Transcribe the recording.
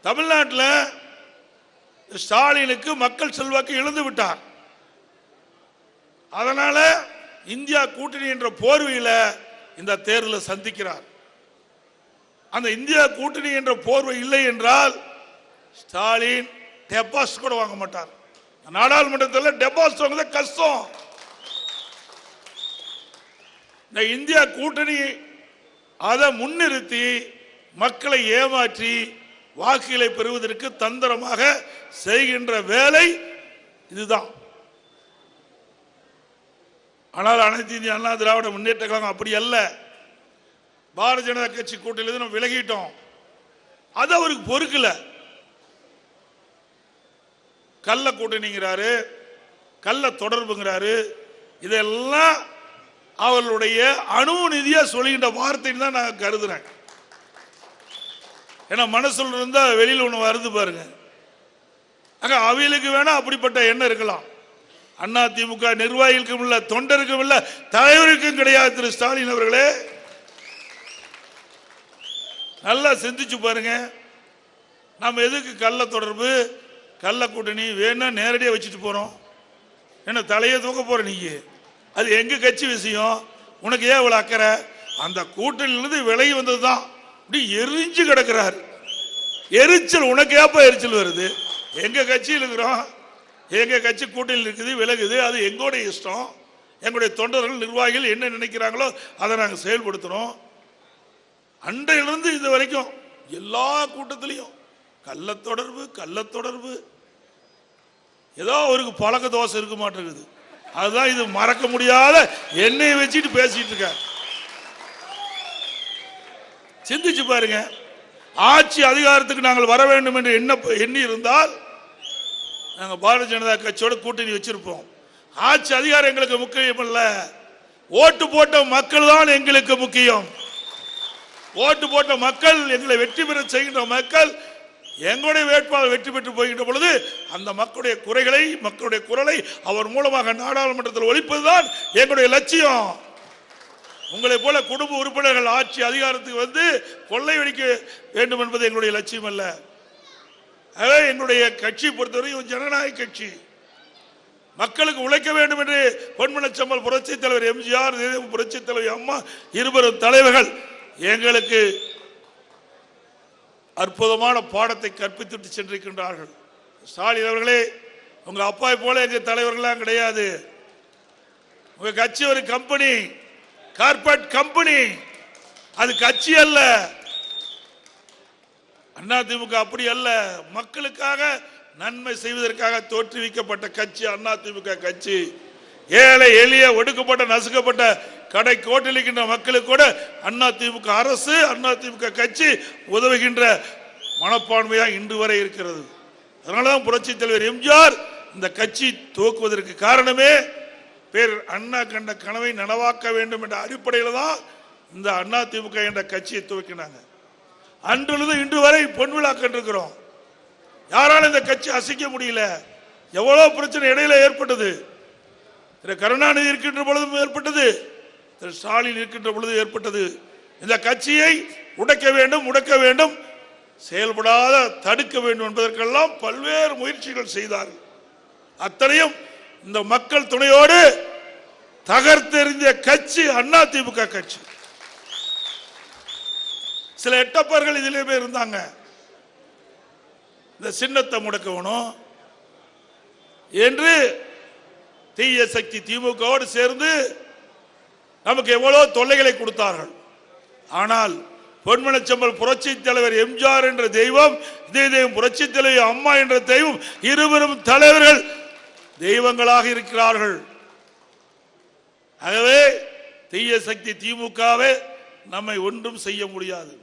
தமிழ்நாட்டில் ஸ்டாலினுக்கு மக்கள் செல்வாக்கு இழந்து விட்டார். அதனால இந்தியா கூட்டணி என்ற போர்வையில் இந்த தேர்தலை சந்திக்கிறார். அந்த இந்தியா கூட்டணி என்ற போர்வை இல்லை என்றால் ஸ்டாலின் டெபாசிட் கூட வாங்க மாட்டார். நாடாளுமன்றத்தில் டெபாசிட் வாங்குறது கஷ்டம். இந்த இந்தியா கூட்டணி அதை முன்னிறுத்தி மக்களை ஏமாற்றி வாக்குகளை பெறுவதற்கு தந்திரமாக செய்கின்ற வேலை இதுதான். ஆனால் அனைத்து இந்திய அண்ணா திராவிட முன்னேற்ற கழகம் அப்படி அல்ல. பாரதிய ஜனதா கட்சி கூட்டணியிலிருந்து நம்ம விலகிட்டோம். அது அவருக்கு பொறுக்கல. கள்ள கூட்டணிங்கிறாரு, கள்ள தொடர்புங்கிறாரு. இதெல்லாம் அவர்களுடைய அனுமதியா சொல்லுகின்ற வார்த்தைன்னு தான் நான் கருதுறேன். ஏன்னா மனசுல இருந்தா வெளியில் ஒன்று வருது பாருங்க. அவைகளுக்கு வேணா அப்படிப்பட்ட எண்ணம் இருக்கலாம். அண்ணா திமுக நிர்வாகிகளுக்கும் இல்ல, தொண்டருக்கும் இல்ல, தலைவருக்கும் கிடையாது. திரு ஸ்டாலின் அவர்களே, நல்லா சிந்திச்சு பாருங்க. நம்ம எதுக்கு கள்ள தொடர்பு, கள்ள கூட்டணி வேணா நேரடியாக வச்சுட்டு போறோம்? என்ன தலையை தூக்க போற நீங்க? அது எங்க கட்சி விஷயம், உனக்கு ஏன் இவ்வளவு அக்கறை? அந்த கூட்டணியிலிருந்து விலகி வந்ததுதான். இப்படி எரிஞ்சு கிடக்கிறார். எரிச்சல் உனக்கு ஏப்ப எரிச்சல் வருது? எங்க கட்சியில் இருக்கிறோம், எங்க கட்சி கூட்டணியில் இருக்குது, விலகுது. அது எங்களுடைய இஷ்டம். எங்களுடைய தொண்டர்கள் நிர்வாகிகள் என்ன நினைக்கிறாங்களோ அதை நாங்கள் செயல்படுத்துறோம். அன்றையிலிருந்து இது வரைக்கும் எல்லா கூட்டத்திலையும் கள்ள தொடர்பு, கள்ள தொடர்பு. ஏதோ அவருக்கு பழக்க தோசை இருக்க மாட்டேங்குது. அதுதான் இது மறக்க முடியாத எண்ணெயை வச்சுட்டு பேசிட்டு இருக்கார். சிந்திச்சு பாருங்க. ஆட்சி அதிகாரத்துக்கு நாங்கள் வர வேண்டும் என்று எண்ணி இருந்தால் நாங்கள் பாரதிய ஜனதா கட்சியோட கூட்டணி வச்சிருப்போம். ஆட்சி அதிகாரம் எங்களுக்கு முக்கியம் அல்ல, ஓட்டு போட்ட மக்கள் தான் எங்களுக்கு முக்கியம். ஓட்டு போட்ட மக்கள், எங்களை வெற்றி பெற செய்கின்ற மக்கள், எங்களுடைய வேட்பாளர் வெற்றி பெற்று போகின்ற பொழுது அந்த மக்களுடைய குறைகளை, மக்களுடைய குரலை அவர் மூலமாக நாடாளுமன்றத்தில் ஒலிப்பதுதான் எங்களுடைய லட்சியம். உங்களை போல குடும்ப உறுப்பினர்கள் ஆட்சி அதிகாரத்துக்கு வந்து கொள்ளையடிக்க வேண்டும் என்பது எங்களுடைய லட்சியம் அல்ல. எங்களுடைய கட்சி பொறுத்தவரை ஜனநாயக கட்சி. மக்களுக்கு உழைக்க வேண்டும் என்று பொன்மனச்செம்மல் புரட்சி தலைவர் எம்ஜிஆர், புரட்சி தலைவர் அம்மா இருவரும் தலைவர்கள் எங்களுக்கு அற்புதமான பாடத்தை கற்பித்துட்டு சென்றிருக்கின்றார்கள். ஸ்டாலின் அவர்களே, உங்க அப்பாவை போல எங்க தலைவர்கள்லாம் கிடையாது. உங்க கட்சி ஒரு கம்பெனி, கார்பரேட் கம்பெனி. அது கட்சி அல்ல. அண்ணா திமுக அப்படி அல்ல. மக்களுக்காக நன்மை செய்வதற்காக தோற்றுவிக்கப்பட்ட கட்சி அண்ணா திமுக கட்சி. ஏழை எளிய ஒடுக்கப்பட்ட நசுக்கப்பட்ட கடை கோட்டளிக்கின்ற மக்களுக்கு கூட அண்ணா திமுக அரசு, அண்ணா திமுக கட்சி உதவுகின்ற மனப்பான்மையா இன்று வரை இருக்கிறது. அதனாலதான் புரட்சி தலைவர் எம்ஜிஆர் இந்த கட்சி துவக்குவதற்கு காரணமே பேர் அண்ணா கண்ட கனவை நனவாக்க வேண்டும் என்ற அடிப்படையில் தான் இந்த அண்ணா திமுக என்ற கட்சியை துவக்கினாங்க. அன்றிலிருந்து இன்று வரை பொன் விழா கண்டிருக்கிறோம். யாராலும் இந்த கட்சி அசைக்க முடியல. எவ்வளவு பிரச்சனை இடையில ஏற்பட்டது. திரு கருணாநிதி இருக்கின்ற பொழுதும் ஏற்பட்டது, திரு ஸ்டாலின் இருக்கின்ற பொழுது ஏற்பட்டது. இந்த கட்சியை உடைக்க வேண்டும், முடக்க வேண்டும், செயல்படாத தடுக்க வேண்டும் என்பதற்கெல்லாம் பல்வேறு முயற்சிகள் செய்தார்கள். அத்தனையும் இந்த மக்கள் துணையோடு தகர்த்தெறிந்த கட்சி அண்ணா திமுக கட்சி. சில எட்டப்பர்கள் இதிலே இருந்தாங்க. இந்த சின்னத்தை முடக்கணும் என்று தீய சக்தி திமுகவோடு சேர்ந்து நமக்கு எவ்வளவு தொல்லைகளை கொடுத்தார்கள். ஆனால் பொன்மனச்செம்மல் புரட்சி தலைவர் எம்ஜிஆர் என்ற தெய்வம், இதே தெய்வம் புரட்சி தலைவர் அம்மா என்ற தெய்வம், இருவரும் தலைவர்கள் தெய்வங்களாக இருக்கிறார்கள். ஆகவே தீய சக்தி திமுகவே நம்மை ஒன்றும் செய்ய முடியாது.